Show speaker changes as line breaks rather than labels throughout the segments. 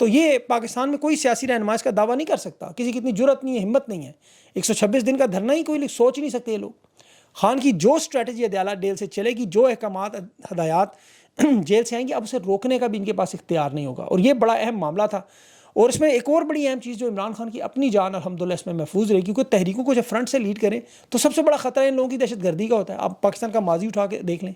تو یہ پاکستان میں کوئی سیاسی رہنما اس کا دعویٰ نہیں کر سکتا، کسی کی اتنی جرت نہیں ہے، ہمت نہیں ہے۔ 126 دن کا دھرنا ہی کوئی سوچ نہیں سکتے یہ لوگ۔ خان کی جو اسٹریٹجی عدالت ڈیل سے چلے گی، جو احکامات ہدایات جیل سے آئیں گی، اب اسے روکنے کا بھی ان کے پاس اختیار نہیں ہوگا، اور یہ بڑا اہم معاملہ تھا۔ اور اس میں ایک اور بڑی اہم چیز جو عمران خان کی اپنی جان الحمدللہ اس میں محفوظ رہی، کیونکہ تحریکوں کو جب فرنٹ سے لیڈ کریں تو سب سے بڑا خطرہ ان لوگوں کی دہشت گردی کا ہوتا ہے۔ آپ پاکستان کا ماضی اٹھا کے دیکھ لیں،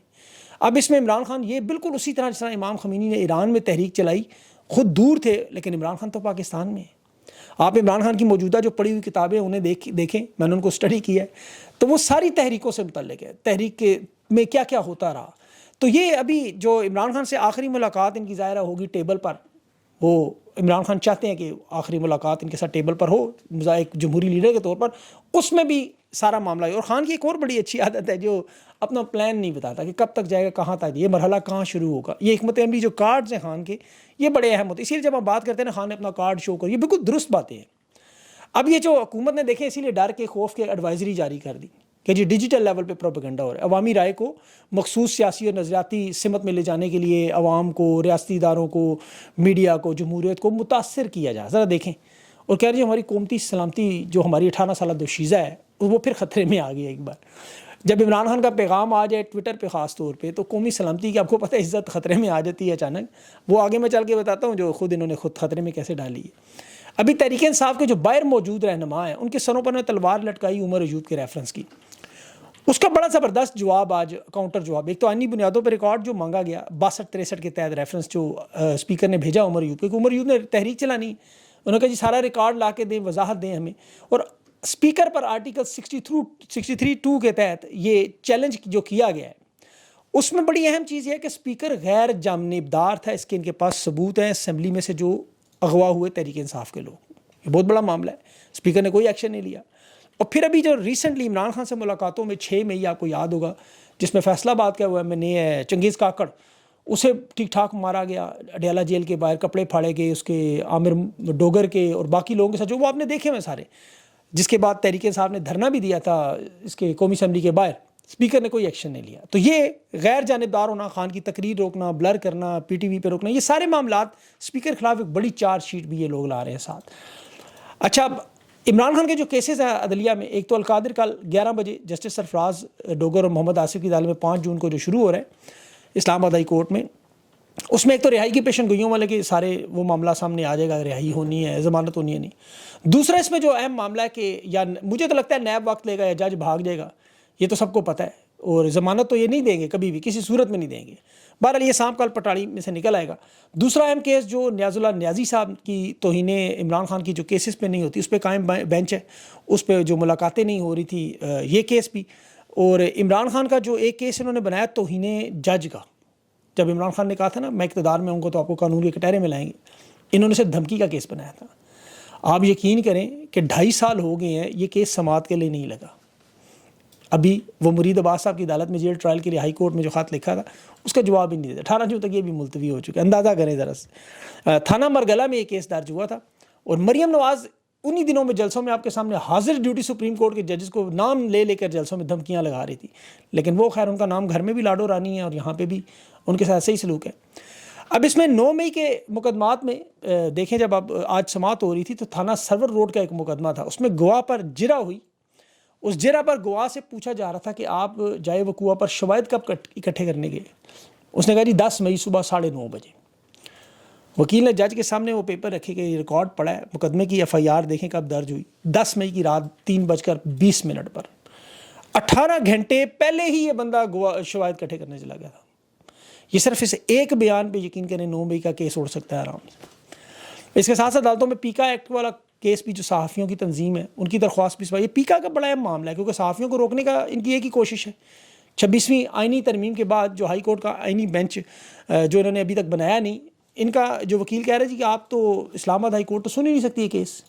اب اس میں عمران خان یہ بالکل اسی طرح جس طرح امام خمینی نے ایران میں تحریک چلائی، خود دور تھے لیکن عمران خان تو پاکستان میں ہے۔ آپ عمران خان کی موجودہ جو پڑھی ہوئی کتابیں انہیں دیکھیں، میں نے ان کو اسٹڈی کیا ہے، تو وہ ساری تحریکوں سے متعلق ہے، تحریک کے میں کیا کیا ہوتا رہا۔ تو یہ ابھی جو عمران خان سے آخری ملاقات ان کی ظاہرہ ہوگی ٹیبل پر، وہ عمران خان چاہتے ہیں کہ آخری ملاقات ان کے ساتھ ٹیبل پر ہو ایک جمہوری لیڈر کے طور پر، اس میں بھی سارا معاملہ ہے۔ اور خان کی ایک اور بڑی اچھی عادت ہے جو اپنا پلان نہیں بتاتا کہ کب تک جائے گا، کہاں تک، یہ مرحلہ کہاں شروع ہوگا۔ یہ حکمت عملی جو کارڈز ہیں خان کے، یہ بڑے اہم ہوتے ہیں، اسی لیے جب ہم بات کرتے ہیں نا خان نے اپنا کارڈ شو کر، یہ بالکل درست باتیں ہیں۔ اب یہ جو حکومت نے دیکھیں اسی لیے ڈر کے خوف کے ایڈوائزری جاری کر دی کہ جی ڈیجیٹل لیول پہ پروپیگنڈا ہو رہا ہے، عوامی رائے کو مخصوص سیاسی اور نظریاتی سمت میں لے جانے کے لیے عوام کو، ریاستی اداروں کو، میڈیا کو، جمہوریت کو متاثر کیا جائے۔ ذرا دیکھیں، اور کہہ رہے ہیں ہماری قومتی سلامتی جو ہماری 18 سالہ دوشیزہ ہے وہ پھر خطرے میں آ گئی ایک بار۔ جب عمران خان کا پیغام آ جائے ٹویٹر پہ خاص طور پہ، تو قومی سلامتی کی آپ کو پتہ ہے عزت خطرے میں آ جاتی ہے اچانک۔ وہ آگے میں چل کے بتاتا ہوں جو خود انہوں نے خود خطرے میں کیسے ڈالی ہے۔ ابھی تحریک انصاف کے جو باہر موجود رہنما ہیں، ان کے سروں پر نے تلوار لٹکائی عمر ایوب کے ریفرنس کی، اس کا بڑا زبردست جواب آج کاؤنٹر جواب، ایک تو آئینی بنیادوں پر ریکارڈ جو مانگا گیا 62-63 کے تحت ریفرنس جو اسپیکر نے بھیجا عمر ایوب کو، عمر ایوب نے تحریک چلانی، انہوں نے کہا جی سارا ریکارڈ لا کے دیں، وضاحت دیں ہمیں۔ اور اسپیکر پر آرٹیکل 63(2) کے تحت یہ چیلنج جو کیا گیا ہے، اس میں بڑی اہم چیز یہ ہے کہ اسپیکر غیر جانبدار تھا، اس کے ان کے پاس ثبوت ہیں اسمبلی میں سے جو اغوا ہوئے تحریک انصاف کے لوگ۔ یہ بہت بڑا معاملہ ہے، اسپیکر نے کوئی ایکشن نہیں لیا۔ اور پھر ابھی جو ریسنٹلی عمران خان سے ملاقاتوں میں 6 مئی آپ کو یاد ہوگا، جس میں فیصلہ آباد کا ہوا میں نے چنگیز کاکڑ، اسے ٹھیک ٹھاک مارا گیا اڈیالہ جیل کے باہر، کپڑے پھاڑے گئے اس کے، عامر ڈوگر کے اور باقی لوگوں کے ساتھ جو وہ آپ نے دیکھے ہوئے سارے، جس کے بعد تحریک انصاف نے دھرنا بھی دیا تھا اس کے قومی اسمبلی کے باہر، اسپیکر نے کوئی ایکشن نہیں لیا۔ تو یہ غیر جانبدار ہونا، خان کی تقریر روکنا، بلر کرنا، پی ٹی وی پہ روکنا، یہ سارے معاملات اسپیکر کے خلاف ایک بڑی چارج شیٹ بھی یہ لوگ لا رہے ہیں ساتھ۔ اچھا، اب عمران خان کے جو کیسز ہیں عدلیہ میں، ایک تو القادر کل 11 بجے جسٹس سرفراز ڈوگر اور محمد آصف کی عدالت میں 5 جون کو جو شروع ہو رہے ہیں اسلام آباد ہائی کورٹ میں، اس میں ایک تو رہائی کی پیشن گوئیوں والے کے سارے وہ معاملہ سامنے آ جائے گا، رہائی ہونی ہے، ضمانت ہونی ہے نہیں۔ دوسرا اس میں جو اہم معاملہ ہے کہ یا مجھے تو لگتا ہے نیب وقت لے گا یا جج بھاگ جائے گا، یہ تو سب کو پتہ ہے، اور ضمانت تو یہ نہیں دیں گے کبھی بھی، کسی صورت میں نہیں دیں گے۔ بہرحال یہ سانپ کل پٹاڑی میں سے نکل آئے گا۔ دوسرا اہم کیس جو نیاز اللہ نیازی صاحب کی توہین عمران خان کی جو کیسز پہ نہیں ہوتی، اس پہ قائم بینچ ہے، اس پہ جو ملاقاتیں نہیں ہو رہی تھی، یہ کیس بھی۔ اور عمران خان کا جو ایک کیس انہوں نے بنایا توہین جج کا، جب عمران خان نے کہا تھا نا میں اقتدار میں ہوں گا تو آپ کو قانون کے کٹہرے میں لائیں گے، انہوں نے صرف دھمکی کا کیس بنایا تھا۔ آپ یقین کریں کہ 2.5 سال ہو گئے ہیں یہ کیس سماعت کے لیے نہیں لگا۔ ابھی وہ مرید عباس صاحب کی عدالت میں جیل ٹرائل کے لیے ہائی کورٹ میں جو خط لکھا تھا اس کا جواب ہی نہیں دیتا، 18 جون تک یہ بھی ملتوی ہو چکا ہے۔ اندازہ کریں ذرا سے، تھانہ مرگلہ میں یہ کیس درج ہوا تھا، اور مریم نواز انہی دنوں میں جلسوں میں آپ کے سامنے حاضر ڈیوٹی سپریم کورٹ کے ججز کو نام لے لے کر جلسوں میں دھمکیاں لگا رہی تھی، لیکن وہ خیر ان کا نام گھر میں بھی لاڈو رانی ہے اور یہاں پہ بھی ان کے ساتھ صحیح سلوک ہے۔ اب اس میں 9 مئی کے مقدمات میں دیکھیں، جب اب آج سماعت ہو رہی تھی تو تھانہ سرور روڈ کا ایک مقدمہ تھا، اس میں گواہ پر جرح ہوئی، اس جرح پر گواہ سے پوچھا جا رہا تھا کہ آپ جائے وقوع پر شواہد کب اکٹھے کرنے گئے، اس نے کہا جی 10 مئی صبح 9:30 بجے۔ وکیل نے جج کے سامنے وہ پیپر رکھے کہ یہ ریکارڈ پڑا ہے، مقدمے کی FIR دیکھیں کب درج ہوئی، 10 مئی کی رات 3:20 پر، 18 گھنٹے پہلے ہی یہ بندہ شواہد اکٹھے کرنے چلا گیا تھا۔ یہ صرف اس ایک بیان پہ یقین کریں 9 مئی کا کیس اڑ سکتا ہے آرام سے۔ اس کے ساتھ ساتھ عدالتوں میں پیکا ایکٹ والا کیس بھی جو صحافیوں کی تنظیم ہے ان کی درخواست بھی، یہ پیکا کا بڑا اہم معاملہ ہے کیونکہ صحافیوں کو روکنے کا ان کی ایک ہی کوشش ہے۔ 26ویں آئینی ترمیم کے بعد جو ہائی کورٹ کا آئینی بینچ جو انہوں نے ابھی تک بنایا نہیں، ان کا جو وکیل کہہ رہے جی کہ آپ تو اسلام آباد ہائی کورٹ تو سن ہی نہیں سکتی یہ کیس۔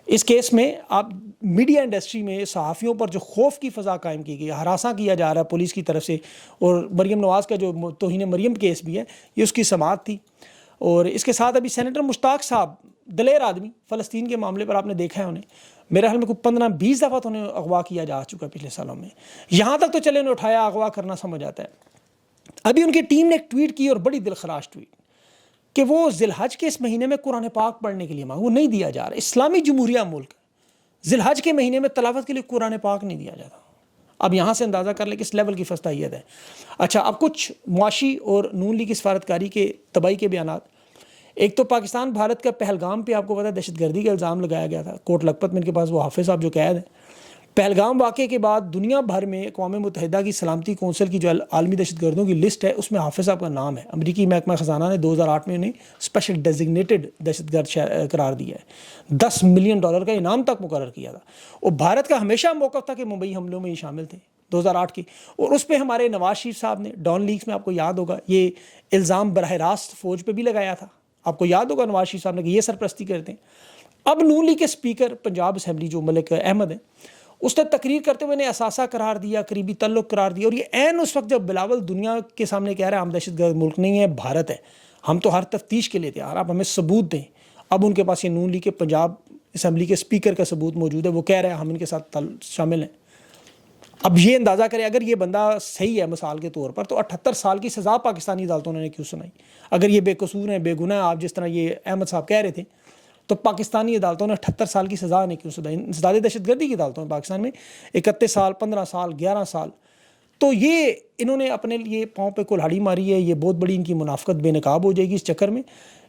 اس کیس میں آپ میڈیا انڈسٹری میں صحافیوں پر جو خوف کی فضا قائم کی گئی، ہراساں کیا جا رہا ہے پولیس کی طرف سے، اور مریم نواز کا جو توہین مریم کیس بھی ہے یہ اس کی سماعت تھی۔ اور اس کے ساتھ ابھی سینیٹر مشتاق صاحب دلیر آدمی، فلسطین کے معاملے پر آپ نے دیکھا ہے انہیں میرے خیال میں کوئی 15-20 دفعہ تو انہیں اغوا کیا جا چکا ہے پچھلے سالوں میں، یہاں تک تو چلے انہیں اٹھایا، اغوا کرنا سمجھ آتا ہے۔ ابھی ان کی ٹیم نے ایک ٹویٹ کی اور بڑی دلخراش ٹویٹ، کہ وہ ذی الحج کے اس مہینے میں قرآن پاک پڑھنے کے لیے مانگے، وہ نہیں دیا جا رہا. اسلامی جمہوریہ ملک ذی الحج کے مہینے میں تلاوت کے لیے قرآن پاک نہیں دیا جاتا. اب یہاں سے اندازہ کر لیں کس لیول کی فسطائیت ہے. اچھا، اب کچھ معاشی اور نون لیگ کی سفارتکاری کے تباہی کے بیانات. ایک تو پاکستان بھارت کا پہلگام پہ آپ کو پتہ ہے دہشت گردی کا الزام لگایا گیا تھا. کوٹ لکھپت میں ان کے پاس وہ حافظ صاحب جو قید ہیں. پہلگام واقعے کے بعد دنیا بھر میں اقوام متحدہ کی سلامتی کونسل کی جو عالمی دہشت گردوں کی لسٹ ہے اس میں حافظ صاحب کا نام ہے. امریکی محکمہ خزانہ نے 2008 میں انہیں اسپیشل ڈیزگنیٹڈ دہشت گرد قرار دیا ہے. $10 ملین کا انعام تک مقرر کیا تھا. اور بھارت کا ہمیشہ موقف تھا کہ ممبئی حملوں میں یہ شامل تھے 2008 کی. اور اس پہ ہمارے نواز شریف صاحب نے ڈان لیکس میں آپ کو یاد ہوگا یہ الزام براہ راست فوج پہ بھی لگایا تھا. آپ کو یاد ہوگا نواز شریف صاحب نے کہ یہ سرپرستی کرتے ہیں. اب نون لیگ کے اسپیکر پنجاب اسمبلی جو ملک احمد ہیں اس نے تقریر کرتے ہوئے انہیں اثاثہ قرار دیا، قریبی تعلق قرار دیا. اور یہ عین اس وقت جب بلاول دنیا کے سامنے کہہ رہا ہے ہم دہشت گرد ملک نہیں ہے، بھارت ہے، ہم تو ہر تفتیش کے لیے تیار، آپ ہمیں ثبوت دیں. اب ان کے پاس یہ نون لیگ کے پنجاب اسمبلی کے اسپیکر کا ثبوت موجود ہے، وہ کہہ رہے ہیں ہم ان کے ساتھ شامل ہیں. اب یہ اندازہ کریں اگر یہ بندہ صحیح ہے مثال کے طور پر تو 78 سال کی سزا پاکستانی عدالتوں نے کیوں سنائی؟ اگر یہ بے قصور ہیں، بے گناہ، آپ جس طرح یہ احمد صاحب کہہ رہے تھے، تو پاکستانی عدالتوں نے 78 سال کی سزا نے کیوں سنائی؟ انسداد دہشت گردی کی عدالتوں میں پاکستان میں 31 سال، 15 سال، 11 سال. تو یہ انہوں نے اپنے لیے پاؤں پہ کلہاڑی ماری ہے. یہ بہت بڑی ان کی منافقت بے نقاب ہو جائے گی اس چکر میں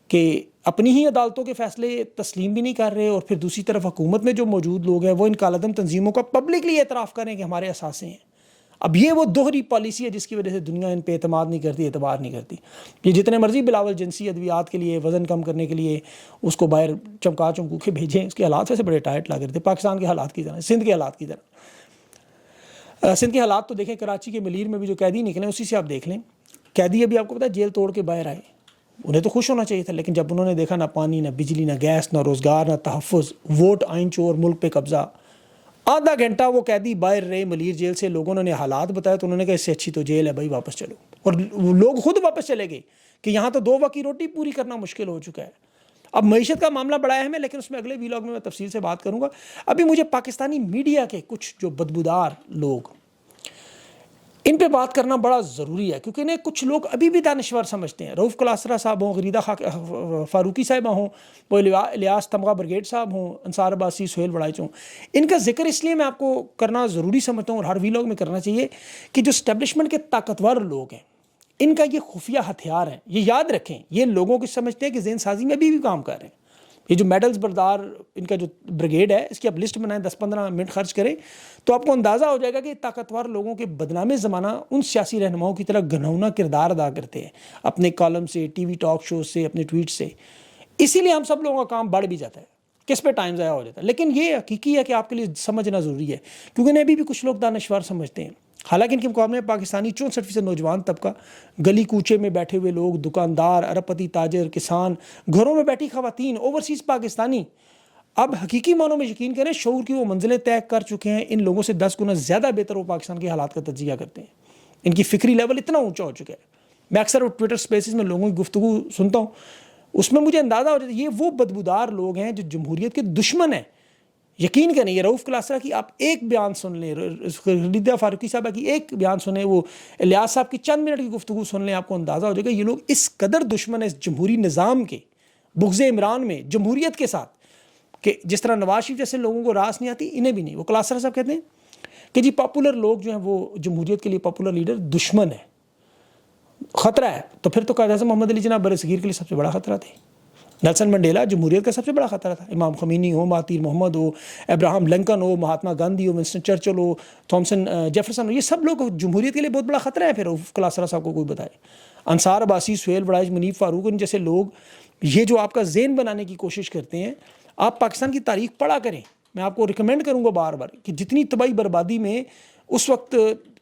کہ اپنی ہی عدالتوں کے فیصلے تسلیم بھی نہیں کر رہے، اور پھر دوسری طرف حکومت میں جو موجود لوگ ہیں وہ ان کالعدم تنظیموں کا پبلکلی اعتراف کریں کہ ہمارے اثاثے ہیں. اب یہ وہ دوہری پالیسی ہے جس کی وجہ سے دنیا ان پہ اعتماد نہیں کرتی، اعتبار نہیں کرتی. یہ جتنے مرضی بلاول جنسی ادویات کے لیے، وزن کم کرنے کے لیے اس کو باہر چمکا چمکو کے بھیجیں، اس کے حالات سے بڑے ٹائٹ لگ رہے تھے پاکستان کے حالات کی طرح، سندھ کے حالات کی طرح. سندھ کے حالات تو دیکھیں، کراچی کے ملیر میں بھی جو قیدی نکلے اسی سے آپ دیکھ لیں. قیدی ابھی آپ کو پتہ ہے جیل توڑ کے باہر آئے، انہیں تو خوش ہونا چاہیے تھا، لیکن جب انہوں نے دیکھا نہ پانی، نہ بجلی، نہ گیس، نہ روزگار، نہ تحفظ، ووٹ آئین چور، ملک پہ قبضہ. آدھا گھنٹہ وہ قیدی باہر رہے ملیر جیل سے، لوگوں نے حالات بتایا تو انہوں نے کہا اس سے اچھی تو جیل ہے بھائی، واپس چلو. اور لوگ خود واپس چلے گئے کہ یہاں تو 2 وقت کی روٹی پوری کرنا مشکل ہو چکا ہے. اب معیشت کا معاملہ بڑا اہم ہے، لیکن اس میں اگلے ویلاگ میں تفصیل سے بات کروں گا. ابھی مجھے پاکستانی میڈیا کے کچھ جو بدبودار لوگ، ان پہ بات کرنا بڑا ضروری ہے، کیونکہ انہیں کچھ لوگ ابھی بھی دانشور سمجھتے ہیں. رؤف کلاسرا صاحب ہوں، غریدہ فاروقی صاحبہ ہوں، وہ الیاس تمغہ برگیڈ صاحب ہوں، انصار عباسی، سہیل وڑائچ ہوں. ان کا ذکر اس لیے میں آپ کو کرنا ضروری سمجھتا ہوں اور ہر ویلاگ میں کرنا چاہیے کہ جو اسٹیبلشمنٹ کے طاقتور لوگ ہیں ان کا یہ خفیہ ہتھیار ہے. یہ یاد رکھیں، یہ لوگوں کو سمجھتے ہیں کہ ذہن سازی میں ابھی بھی کام کر رہے ہیں. یہ جو میڈلز بردار ان کا جو بریگیڈ ہے، اس کی آپ لسٹ بنائیں، 10-15 منٹ خرچ کریں تو آپ کو اندازہ ہو جائے گا کہ طاقتور لوگوں کے بدنام زمانہ ان سیاسی رہنماؤں کی طرح گھناؤنا کردار ادا کرتے ہیں اپنے کالم سے، ٹی وی ٹاک شوز سے، اپنے ٹویٹ سے. اسی لیے ہم سب لوگوں کا کام بڑھ بھی جاتا ہے، کس پہ ٹائم ضائع ہو جاتا ہے. لیکن یہ حقیقی ہے کہ آپ کے لیے سمجھنا ضروری ہے، کیونکہ انہیں ابھی بھی کچھ لوگ دانشور سمجھتے ہیں. حالانکہ ان کے مقابلے میں پاکستانی 64% نوجوان طبقہ، گلی کوچے میں بیٹھے ہوئے لوگ، دکاندار، ارب پتی تاجر، کسان، گھروں میں بیٹھی خواتین، اوورسیز پاکستانی اب حقیقی معنوں میں یقین کریں شعور کی وہ منزلیں طے کر چکے ہیں. ان لوگوں سے 10 گنا زیادہ بہتر وہ پاکستان کے حالات کا تجزیہ کرتے ہیں. ان کی فکری لیول اتنا اونچا ہو چکا ہے. میں اکثر ٹویٹر سپیسز میں لوگوں کی گفتگو سنتا ہوں، اس میں مجھے اندازہ ہو جاتا ہے یہ وہ بدبودار لوگ ہیں جو جمہوریت کے دشمن ہیں. یقین کریں، یہ رؤف کلاسرا کی آپ ایک بیان سن لیں، غریدہ فاروقی صاحبہ کی ایک بیان سنیں، وہ الیاس صاحب کی چند منٹ کی گفتگو سن لیں، آپ کو اندازہ ہو جائے گا یہ لوگ اس قدر دشمن ہیں اس جمہوری نظام کے، بغض عمران میں، جمہوریت کے ساتھ، کہ جس طرح نواز شریف جیسے لوگوں کو راس نہیں آتی، انہیں بھی نہیں. وہ کلاسرا صاحب کہتے ہیں کہ جی پاپولر لوگ جو ہیں وہ جمہوریت کے لیے پاپولر لیڈر دشمن ہے، خطرہ ہے. تو پھر تو قائد اعظم محمد علی جناح برصغیر کے لیے سب سے بڑا خطرہ تھے. نیلسن منڈیلا جمہوریت کا سب سے بڑا خطرہ تھا. امام خمینی ہو، مہاتیر محمد ہو، ابراہم لنکن ہو، مہاتما گاندھی ہو، ونسٹن چرچل ہو، تھامسن جیفرسن ہو، یہ سب لوگ جمہوریت کے لیے بہت بڑا خطرہ ہے. پھر کلاسرا صاحب کو کوئی بتائے. انصار عباسی، سہیل وڑائچ، منیب فاروق، ان جیسے لوگ یہ جو آپ کا ذہن بنانے کی کوشش کرتے ہیں. آپ پاکستان کی تاریخ پڑھا کریں. میں آپ کو ریکمینڈ کروں گا بار بار کہ جتنی تباہی بربادی میں اس وقت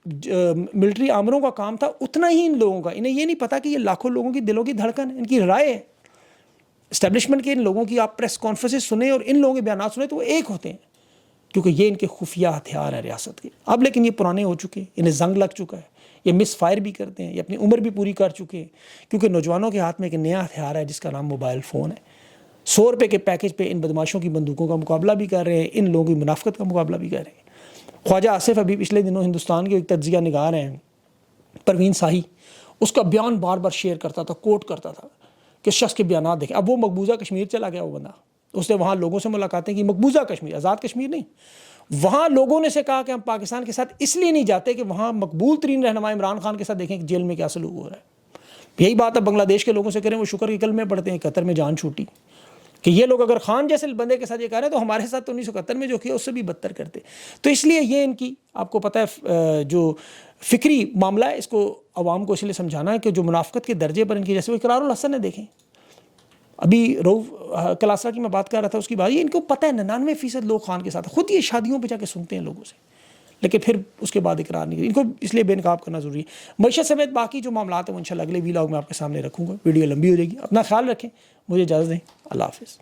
ملٹری آمروں کا کام تھا، اتنا ہی ان لوگوں کا. انہیں یہ نہیں پتا کہ یہ لاکھوں لوگوں کی دلوں کی دھڑکن ہے، ان کی رائے ہے. اسٹیبلشمنٹ کے ان لوگوں کی آپ پریس کانفرنسز سنیں اور ان لوگوں کے بیانات سنیں تو وہ ایک ہوتے ہیں، کیونکہ یہ ان کے خفیہ ہتھیار ہیں ریاست کے. اب لیکن یہ پرانے ہو چکے ہیں، انہیں زنگ لگ چکا ہے، یہ مس فائر بھی کرتے ہیں، یہ اپنی عمر بھی پوری کر چکے ہیں، کیونکہ نوجوانوں کے ہاتھ میں ایک نیا ہتھیار ہے جس کا نام موبائل فون ہے. 100 روپے کے پیکج پہ ان بدماشوں کی بندوقوں کا مقابلہ بھی کر رہے ہیں، ان لوگوں کی منافقت کا مقابلہ بھی کر رہے ہیں. خواجہ آصف ابھی پچھلے دنوں ہندوستان کے ایک تجزیہ نگار ہیں پروین ساہی، اس کا بیان بار بار شیئر کرتا تھا، کوٹ کرتا تھا کہ اس شخص کے بیانات دیکھیں. اب وہ مقبوضہ کشمیر چلا گیا وہ بندہ, اس نے وہاں لوگوں سے ملاقاتیں کی, مقبوضہ کشمیر, آزاد کشمیر نہیں. وہاں لوگوں نے سے کہا کہ ہم پاکستان کے ساتھ اس لیے نہیں جاتے کہ وہاں مقبول ترین رہنما عمران خان کے ساتھ دیکھیں کہ جیل میں کیا سلوک ہو رہا ہے. یہی بات اب بنگلہ دیش کے لوگوں سے کریں, وہ شکر کے کلمے پڑھتے ہیں, قطر میں جان چھوٹی, کہ یہ لوگ اگر خان جیسے بندے کے ساتھ یہ کہہ رہے ہیں تو ہمارے ساتھ 1971 میں جو کیا اس سے بھی بدتر کرتے. تو اس لیے یہ ان کی, آپ کو پتہ ہے جو فکری معاملہ ہے, اس کو عوام کو اس لیے سمجھانا ہے کہ جو منافقت کے درجے پر ان کی, جیسے وہ اقرار الحسن ہے, دیکھیں ابھی روف کلاسرا کی میں بات کر رہا تھا, اس کی بات, یہ ان کو پتہ ہے 99% لوگ خان کے ساتھ, خود یہ شادیوں پہ جا کے سنتے ہیں لوگوں سے, لیکن پھر اس کے بعد اقرار نہیں کرتے. ان کو اس لیے بے نقاب کرنا ضروری ہے. معیشت سمیت باقی جو معاملات ہیں وہ انشاءاللہ اگلے ویلاگ میں آپ کے سامنے رکھوں گا. ویڈیو لمبی ہو جائے گی, اپنا خیال رکھیں, مجھے اجازت دیں, اللہ حافظ.